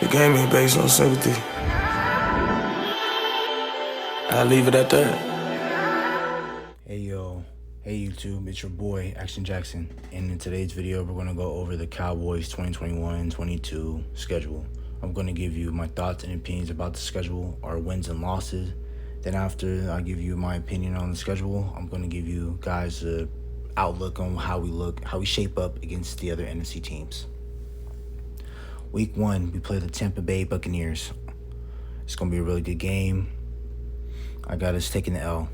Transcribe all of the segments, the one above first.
The game ain't based on sympathy. I'll leave it at that. Hey yo, hey YouTube, it's your boy Action Jackson, and in today's video we're going to go over the Cowboys 2021-22 schedule. I'm going to give you my thoughts and opinions about the schedule, our wins and losses. Then after I give you my opinion on the schedule, I'm going to give you guys an outlook on how we shape up against the other NFC teams. Week 1, we play the Tampa Bay Buccaneers. It's going to be a really good game. I got us taking the L.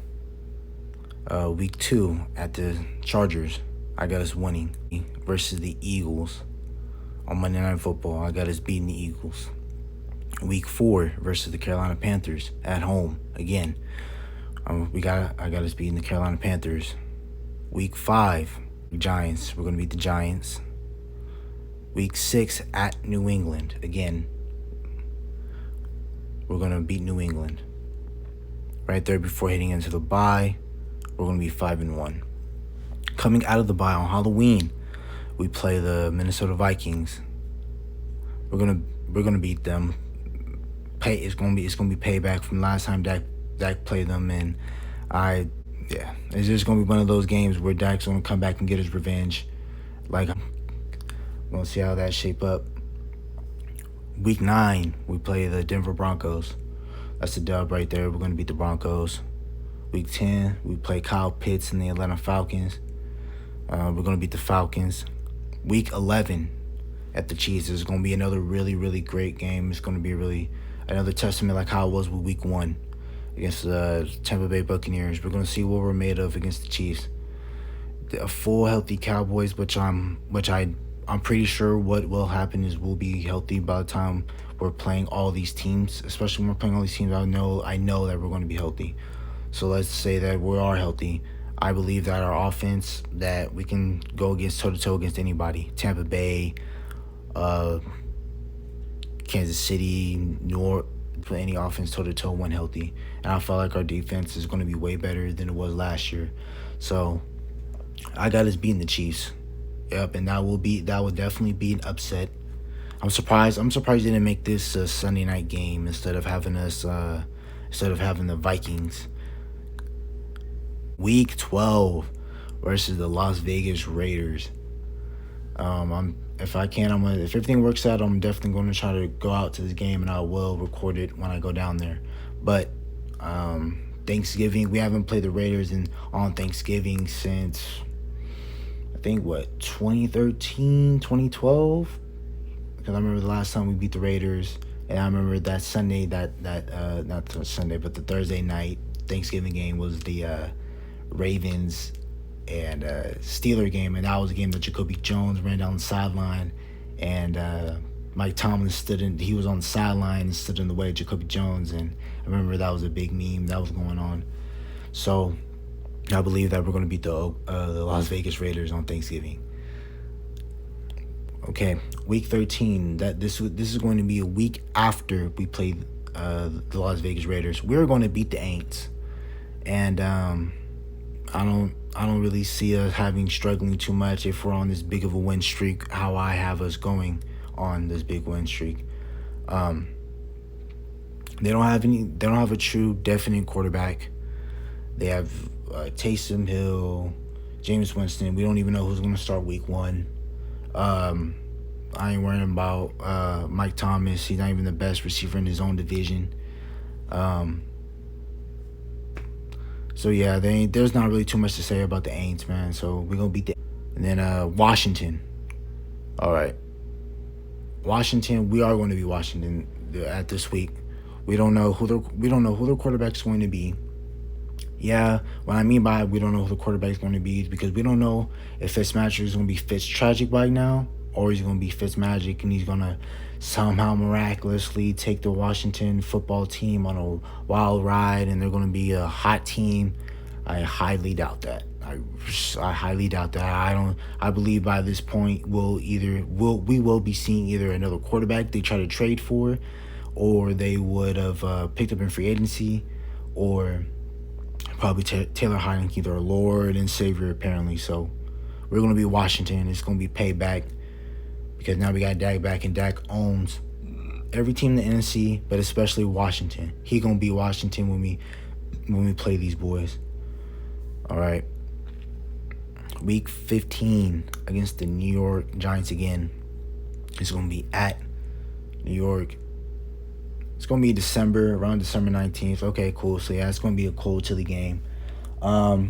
Week 2 at the Chargers, I got us winning versus the Eagles. On Monday Night Football, I got us beating the Eagles. Week 4 versus the Carolina Panthers at home again. I got us beating the Carolina Panthers. Week 5, Giants. We're gonna beat the Giants. Week 6 at New England again. We're gonna beat New England. Right there before heading into the bye, we're going to be 5-1. Coming out of the bye on Halloween, we play the Minnesota Vikings. We're gonna beat them. It's gonna be payback from last time Dak played them, and it's just gonna be one of those games where Dak's gonna come back and get his revenge. Like, I'm gonna see how that shape up. Week 9, we play the Denver Broncos. That's a dub right there. We're going to beat the Broncos. Week 10, we play Kyle Pitts and the Atlanta Falcons. We're going to beat the Falcons. Week 11 at the Chiefs is going to be another really, really great game. It's going to be another testament like how it was with Week 1 against the Tampa Bay Buccaneers. We're going to see what we're made of against the Chiefs. A full healthy Cowboys, which I'm pretty sure what will happen is we'll be healthy by the time we're playing all these teams. Especially when we're playing all these teams, I know that we're going to be healthy. So let's say that we are healthy. I believe that our offense, that we can go against toe-to-toe against anybody. Tampa Bay, Kansas City, New York, put any offense toe-to-toe when healthy. And I feel like our defense is going to be way better than it was last year. So I got us beating the Chiefs. Yep, and that will definitely be an upset. I'm surprised they didn't make this a Sunday night game instead of having the Vikings. Week 12 versus the Las Vegas Raiders. If everything works out, I'm definitely going to try to go out to this game, and I will record it when I go down there. But Thanksgiving, we haven't played the Raiders on Thanksgiving since, I think, 2013, 2012? Because I remember the last time we beat the Raiders, and I remember that Sunday, not the Sunday, but the Thursday night Thanksgiving game was the Ravens and Steeler game, and that was a game that Jacoby Jones ran down the sideline, and Mike Tomlin he was on the sideline and stood in the way of Jacoby Jones, and I remember that was a big meme that was going on. So I believe that we're going to beat the Las Vegas Raiders on Thanksgiving. Okay, Week 13. This is going to be a week after we play the Las Vegas Raiders. We're going to beat the Aints, and I don't really see us struggling too much if we're on this big of a win streak. How I have us going on this big win streak. They don't have a true definite quarterback. They have Taysom Hill, James Winston. We don't even know who's going to start Week 1. I ain't worrying about Mike Thomas. He's not even the best receiver in his own division. So yeah, there's not really too much to say about the Aints, man. So we're gonna beat the. And then Washington. All right, Washington. We are going to be Washington at this week. We don't know who their quarterback's going to be. Yeah, what I mean by we don't know who the quarterback's going to be is because we don't know if Fitzmagic is going to be Fitztragic right now, or he's going to be Fitzmagic and he's going to somehow miraculously take the Washington football team on a wild ride and they're going to be a hot team. I highly doubt that. I highly doubt that. I believe by this point we will be seeing either another quarterback they try to trade for, or they would have picked up in free agency, or probably Taylor Heineke, their Lord and Savior, apparently. So we're going to be Washington. It's going to be payback because now we got Dak back, and Dak owns every team in the NFC, but especially Washington. He gonna beat Washington when we play these boys. All right. Week 15 against the New York Giants again. It's gonna be at New York. It's gonna be around December 19th. Okay, cool. So yeah, it's gonna be a cold, chilly game. We're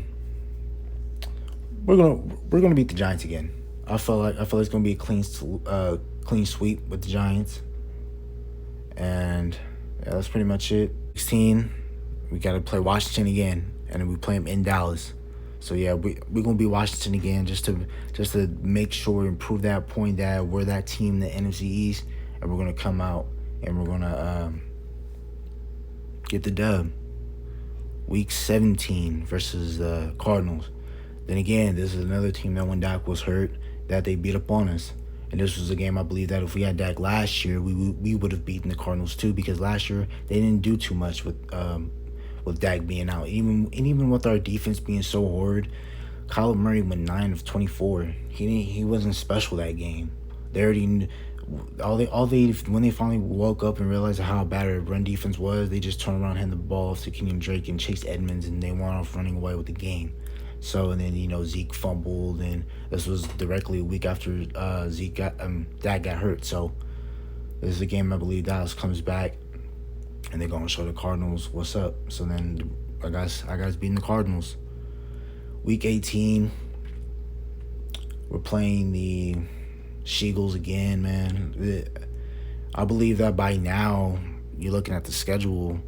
gonna beat the Giants again. I feel like it's gonna be a clean sweep with the Giants. And yeah, that's pretty much it. 16, we gotta play Washington again, and then we play them in Dallas. So yeah, we're gonna be Washington again just to make sure and prove that point that we're that team in the NFC East, and we're gonna come out and we're gonna get the dub. Week 17 versus the Cardinals. Then again, this is another team that when Dak was hurt, that they beat up on us. And this was a game I believe that if we had Dak last year, we would have beaten the Cardinals too, because last year they didn't do too much with Dak being out. Even with our defense being so horrid, Kyler Murray went 9 of 24. He wasn't special that game. They already when they finally woke up and realized how bad our run defense was, they just turned around, handed the ball off to Kenyon Drake and Chase Edmonds, and they went off running away with the game. So, and then, Zeke fumbled, and this was directly a week after Dak got hurt. So, this is a game I believe Dallas comes back, and they're going to show the Cardinals what's up. So then, I guys beating the Cardinals. Week 18, we're playing the Sheagles again, man. I believe that by now, you're looking at the schedule,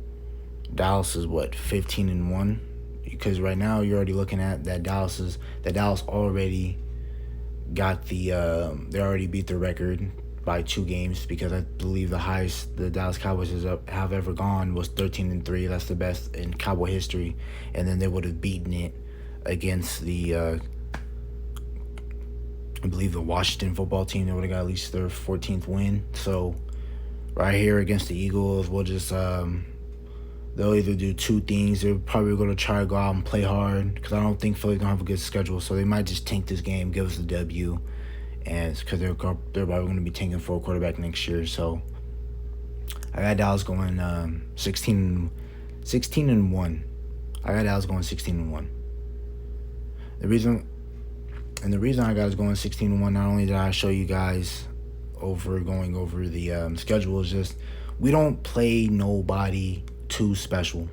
Dallas is 15-1. Because right now you're already looking at that Dallas already got they already beat their record by 2 games, because I believe the highest the Dallas Cowboys have ever gone was 13-3. That's the best in Cowboy history, and then they would have beaten it against the I believe the Washington football team. They would have got at least their 14th win. So right here against the Eagles, we'll just they'll either do 2 things. They're probably going to try to go out and play hard, because I don't think Philly's going to have a good schedule. So they might just tank this game, give us the W, and because they're probably going to be tanking for a quarterback next year. So I got Dallas going 16-1. I got Dallas going 16-1. The reason I got us going 16-1, not only did I show you guys going over the schedule, is just we don't play nobody too special.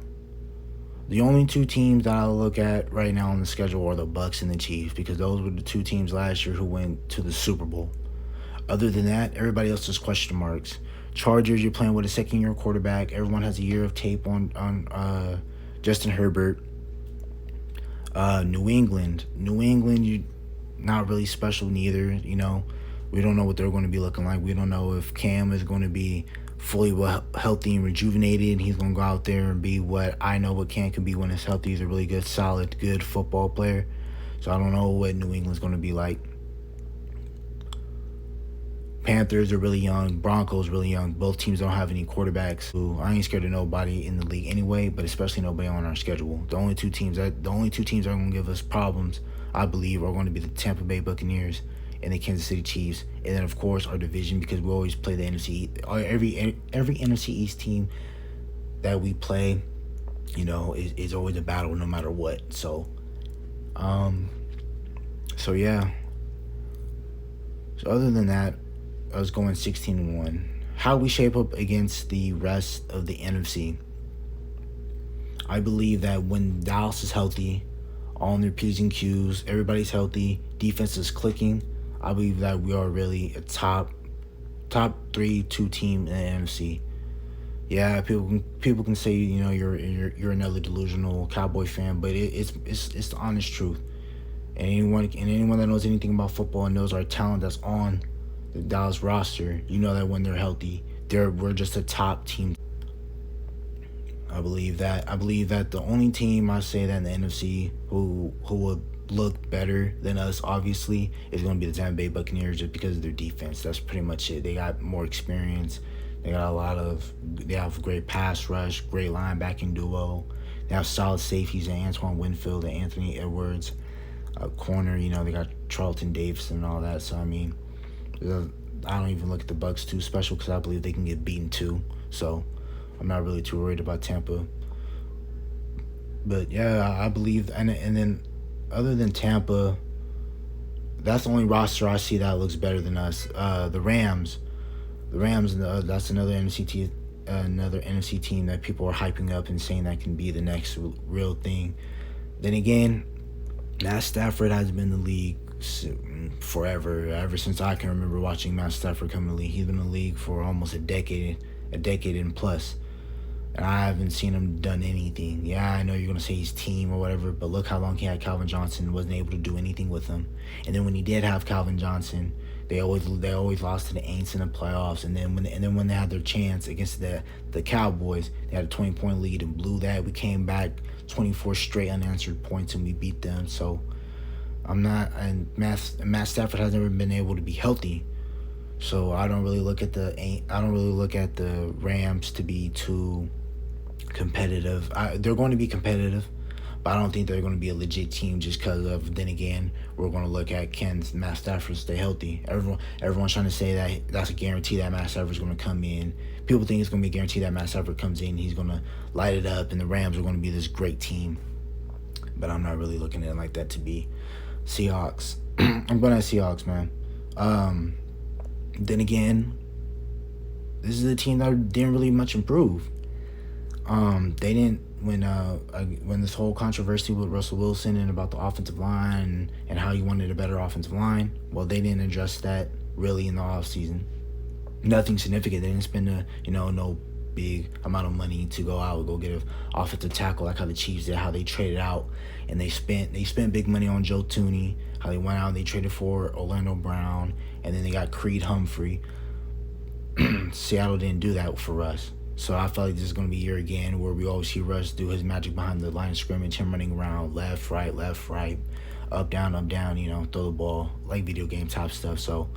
The only 2 teams that I look at right now on the schedule are the Bucs and the Chiefs, because those were the 2 teams last year who went to the Super Bowl. Other than that, everybody else is question marks. Chargers, you're playing with a second-year quarterback. Everyone has a year of tape on Justin Herbert. New England, you not really special neither. We don't know what they're going to be looking like. We don't know if Cam is going to be fully healthy and rejuvenated. He's going to go out there and be what I know what Cam can be when he's healthy. He's a really good, solid, good football player. So I don't know what New England's going to be like. Panthers are really young. Broncos really young. Both teams don't have any quarterbacks. I ain't scared of nobody in the league anyway, but especially nobody on our schedule. The only two teams that are going to give us problems, I believe, are going to be the Tampa Bay Buccaneers and the Kansas City Chiefs, and then of course our division, because we always play the NFC. Every NFC East team that we play, is always a battle no matter what. So yeah. So other than that, I was going 16-1. How we shape up against the rest of the NFC? I believe that when Dallas is healthy, all in their P's and Q's, everybody's healthy, defense is clicking, I believe that we are really a top 3-2 team in the NFC. Yeah, people can say you're another delusional Cowboy fan, but it's the honest truth. And anyone that knows anything about football and knows our talent that's on the Dallas roster, that when they're healthy, we're just a top team. I believe that the only team I say that in the NFC who would look better than us, obviously, is going to be the Tampa Bay Buccaneers, just because of their defense. That's pretty much it. They got more experience. They have great pass rush, great linebacking duo. They have solid safeties in Antoine Winfield and Anthony Edwards. Corner, they got Charlton Davis and all that. So, I don't even look at the Bucks too special because I believe they can get beaten too. So I'm not really too worried about Tampa. But yeah, I believe, and then other than Tampa, that's the only roster I see that looks better than us. The Rams, that's another NFC team that people are hyping up and saying that can be the next real thing. Then again, Matt Stafford has been in the league forever. Ever since I can remember watching Matt Stafford come in the league, he's been in the league for almost a decade and plus. And I haven't seen him done anything. Yeah, I know you're gonna say he's team or whatever, but look how long he had Calvin Johnson and wasn't able to do anything with him. And then when he did have Calvin Johnson, they always lost to the Aints in the playoffs. And then when they had their chance against the Cowboys, they had a 20-point lead and blew that. We came back 24 straight unanswered points and we beat them. So Matt Stafford has never been able to be healthy. So I don't really look at the Rams to be too competitive. They're going to be competitive, but I don't think they're going to be a legit team just because of. Then again, we're going to look at can Matt Stafford stay healthy. Everyone's trying to say that that's a guarantee that Matt Stafford's going to come in. People think it's going to be a guarantee that Matt Stafford comes in, he's going to light it up, and the Rams are going to be this great team. But I'm not really looking at it like that to be Seahawks. I'm going to Seahawks, man. Then again, this is a team that didn't really much improve. They didn't when this whole controversy with Russell Wilson and about the offensive line and how he wanted a better offensive line. Well, they didn't address that really in the offseason. Nothing significant. They didn't spend no big amount of money to go out and go get an offensive tackle like how the Chiefs did, how they traded out and they spent big money on Joe Tooney, how they went out and they traded for Orlando Brown, and then they got Creed Humphrey. Seattle didn't do that for Russ. So I feel like this is going to be a year again where we always see Russ do his magic behind the line of scrimmage, him running around left, right, up, down, throw the ball, like video game type stuff. So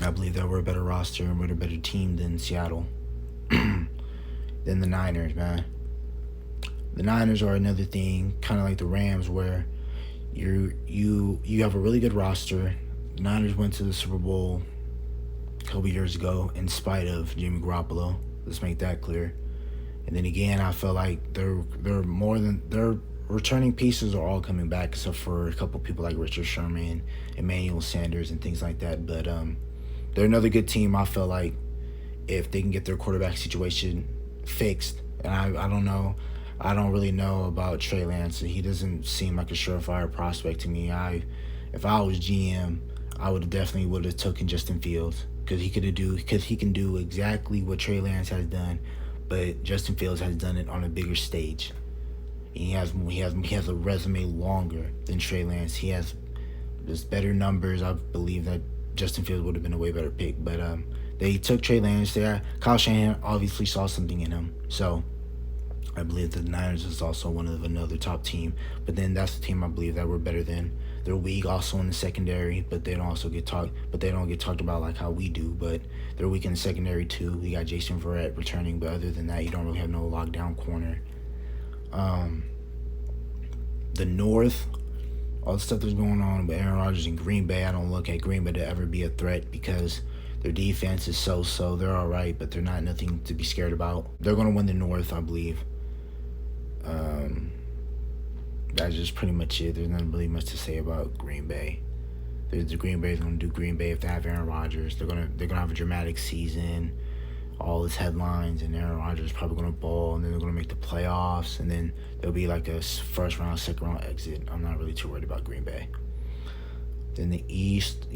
I believe that we're a better roster and we're a better team than Seattle. Than the Niners, man. The Niners are another thing, kind of like the Rams, where you have a really good roster. The Niners went to the Super Bowl a couple years ago in spite of Jimmy Garoppolo. Let's make that clear. And then again, I feel like their returning pieces are all coming back, except for a couple people like Richard Sherman, Emmanuel Sanders, and things like that. But they're another good team. I feel like if they can get their quarterback situation fixed, and I don't know. I don't really know about Trey Lance. He doesn't seem like a surefire prospect to me. If I was GM, I would have taken Justin Fields because he can do exactly what Trey Lance has done, but Justin Fields has done it on a bigger stage. He has a resume longer than Trey Lance. He has just better numbers. I believe that Justin Fields would have been a way better pick, but they took Trey Lance there. Kyle Shanahan obviously saw something in him, so I believe that the Niners is also another top team. But then that's the team I believe that we're better than. They're weak also in the secondary, but they don't get talked about like how we do. But they're weak in the secondary too. We got Jason Verrett returning, but other than that, you don't really have no lockdown corner. The North, all the stuff that's going on with Aaron Rodgers and Green Bay, I don't look at Green Bay to ever be a threat because their defense is so. They're all right, but they're not nothing to be scared about. They're going to win the North, I believe. That's just pretty much it. There's not really much to say about Green Bay. The Green Bay is going to do Green Bay if they have Aaron Rodgers. They're gonna have a dramatic season, all its headlines, and Aaron Rodgers is probably going to ball, and then they're going to make the playoffs, and then there'll be like a first round, second round exit. I'm not really too worried about Green Bay. Then the East,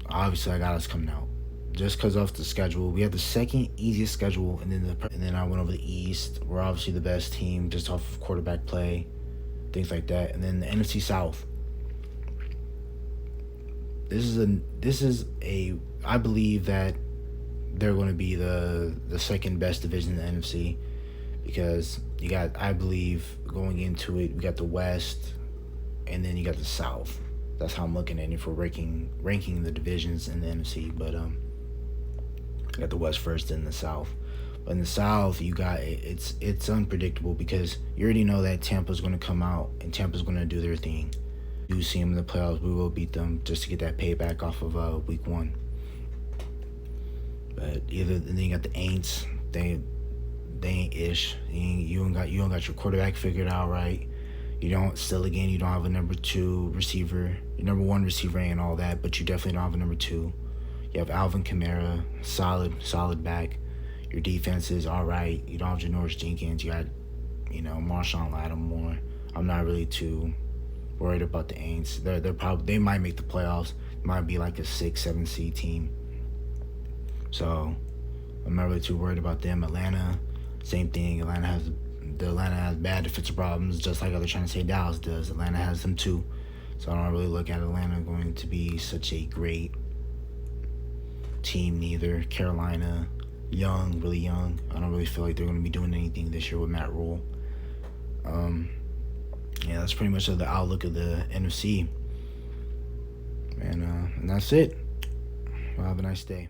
obviously I got us coming out. Just because of the schedule. We have the second easiest schedule, and then I went over the East. We're obviously the best team just off of quarterback play, things like that. And then the NFC South. I believe that they're going to be the second best division in the NFC because I believe going into it, we got the West, and then you got the South. That's how I'm looking at it for ranking the divisions in the NFC, but you got the West first, then the South. But in the South, you got it's unpredictable because you already know that Tampa's going to come out and Tampa's going to do their thing. You see them in the playoffs, we will beat them just to get that payback off of week 1. But then you got the Aints. They ain't ish. You don't got your quarterback figured out right. You don't have a number 2 receiver. Your number 1 receiver ain't all that, but you definitely don't have a number 2. You have Alvin Kamara, solid back. Your defense is all right. You don't have Janoris Jenkins. You got, Marshawn Lattimore. I'm not really too worried about the Aints. They might make the playoffs. It might be like a 6-7 seed team. So I'm not really too worried about them. Atlanta, same thing. Atlanta has bad defensive problems, just like they're trying to say Dallas does. Atlanta has them too. So I don't really look at Atlanta going to be such a great team neither. Carolina, really young. I don't really feel like they're going to be doing anything this year with Matt Rule. Yeah, that's pretty much the outlook of the NFC. And that's it. Well, have a nice day.